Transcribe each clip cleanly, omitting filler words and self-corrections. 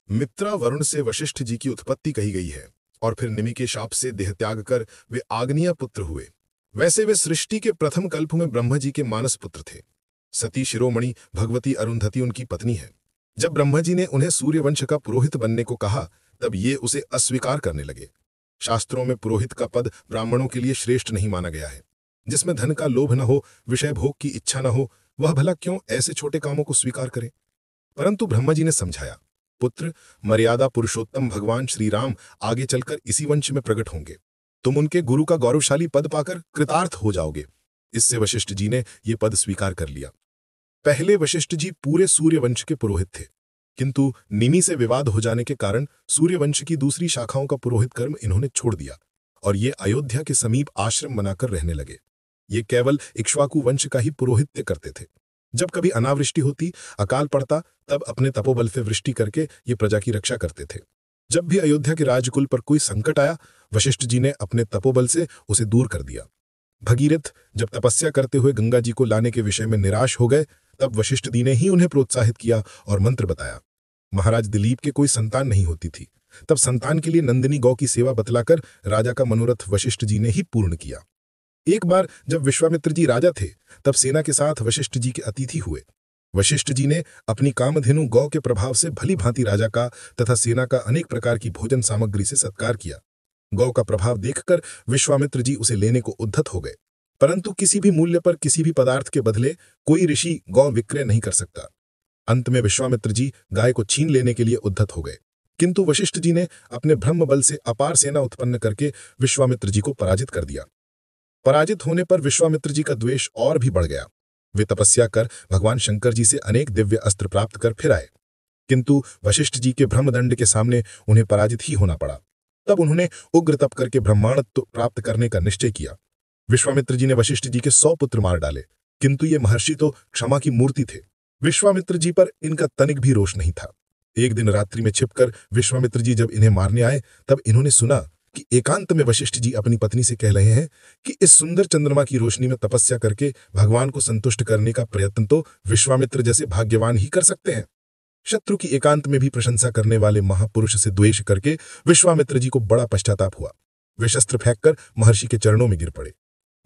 मित्रा वरुण से वशिष्ठ जी की उत्पत्ति कही गई है और फिर निमि के शाप से देह त्याग कर वे आग्नेय पुत्र हुए। वैसे वे सृष्टि के प्रथम कल्प में ब्रह्मा जी के मानस पुत्र थे। सती शिरोमणि भगवती अरुंधति उनकी पत्नी है। जब ब्रह्मा जी ने उन्हें सूर्यवंश का पुरोहित बनने को कहा तब ये उसे अस्वीकार करने लगे। शास्त्रों में पुरोहित का पद ब्राह्मणों के लिए श्रेष्ठ नहीं माना गया है। जिसमें धन का लोभ न हो, विषय भोग की इच्छा न हो, वह भला क्यों ऐसे छोटे कामों को स्वीकार करे। परंतु ब्रह्मा जी ने समझाया, पुत्र, मर्यादा पुरुषोत्तम भगवान श्री राम आगे चलकर इसी वंश में प्रकट होंगे। तुम उनके गुरु का गौरवशाली पद पाकर कृतार्थ हो जाओगे। इससे वशिष्ठ जी ने यह पद स्वीकार कर लिया। पहले वशिष्ठ जी पूरे सूर्यवंश के पुरोहित थे, किंतु निमि से विवाद हो जाने के कारण सूर्यवंश की दूसरी शाखाओं का पुरोहित कर्म इन्होंने छोड़ दिया और ये अयोध्या के समीप आश्रम बनाकर रहने लगे। ये केवल इक्ष्वाकु वंश का ही पुरोहित्य करते थे। जब कभी अनावृष्टि होती, अकाल पड़ता, तब अपने तपोबल से वृष्टि करके ये प्रजा की रक्षा करते थे। जब भी अयोध्या के राजकुल पर कोई संकट आया, वशिष्ठ जी ने अपने तपोबल से उसे दूर कर दिया। भगीरथ जब तपस्या करते हुए गंगा जी को लाने के विषय में निराश हो गए, तब वशिष्ठ जी ने ही उन्हें प्रोत्साहित किया और मंत्र बताया। महाराज दिलीप के कोई संतान नहीं होती थी, तब संतान के लिए नंदिनी गौ की सेवा बतलाकर राजा का मनोरथ वशिष्ठ जी ने ही पूर्ण किया। एक बार जब विश्वामित्र जी राजा थे, तब सेना के साथ वशिष्ठ जी के अतिथि हुए। वशिष्ठ जी ने अपनी कामधेनु गौ के प्रभाव से भली भांति राजा का तथा सेना का अनेक प्रकार की भोजन सामग्री से सत्कार किया। गौ का प्रभाव देखकर विश्वामित्र जी उसे लेने को उद्धत हो गए, परंतु किसी भी मूल्य पर किसी भी पदार्थ के बदले कोई ऋषि गौ विक्रय नहीं कर सकता। अंत में विश्वामित्र जी गाय को छीन लेने के लिए उद्धत हो गए, किंतु वशिष्ठ जी ने अपने ब्रह्म बल से अपार सेना उत्पन्न करके विश्वामित्र जी को पराजित कर दिया। पराजित होने पर विश्वामित्र जी का द्वेष और भी बढ़ गया। वे तपस्या कर भगवान शंकर जी से अनेक दिव्य अस्त्र प्राप्त कर फिर आए, किंतु वशिष्ठ जी के ब्रह्मदंड के सामने उन्हें पराजित ही होना पड़ा। तब उन्होंने उग्र तप करके ब्रह्मांडत्व प्राप्त करने का निश्चय किया। विश्वामित्र जी ने वशिष्ठ जी के 100 पुत्र मार डाले, किंतु ये महर्षि तो क्षमा की मूर्ति थे। विश्वामित्र जी पर इनका तनिक भी रोष नहीं था। एक दिन रात्रि में छिपकर विश्वामित्र जी जब इन्हें मारने आए, तब इन्होंने सुना कि एकांत में वशिष्ठ जी अपनी पत्नी से कह रहे हैं कि इस सुंदर चंद्रमा की रोशनी में तपस्या करके भगवान को संतुष्ट करने का प्रयत्न तो विश्वामित्र जैसे भाग्यवान ही कर सकते हैं। शत्रु की एकांत में भी प्रशंसा करने वाले महापुरुष से द्वेष करके विश्वामित्र जी को बड़ा पश्चाताप हुआ। वे शस्त्र फेंककर महर्षि के चरणों में गिर पड़े।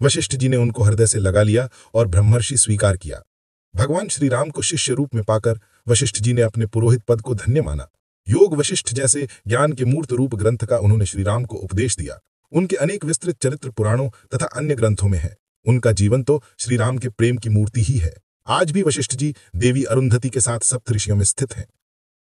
वशिष्ठ जी ने उनको हृदय से लगा लिया और ब्रह्मर्षि स्वीकार किया। भगवान श्री राम को शिष्य रूप में पाकर वशिष्ठ जी ने अपने पुरोहित पद को धन्य माना। योग वशिष्ठ जैसे ज्ञान के मूर्त रूप ग्रंथ का उन्होंने श्री राम को उपदेश दिया। उनके अनेक विस्तृत चरित्र पुराणों तथा अन्य ग्रंथों में है। उनका जीवन तो श्री राम के प्रेम की मूर्ति ही है। आज भी वशिष्ठ जी देवी अरुंधति के साथ सप्त ऋषियों में स्थित हैं।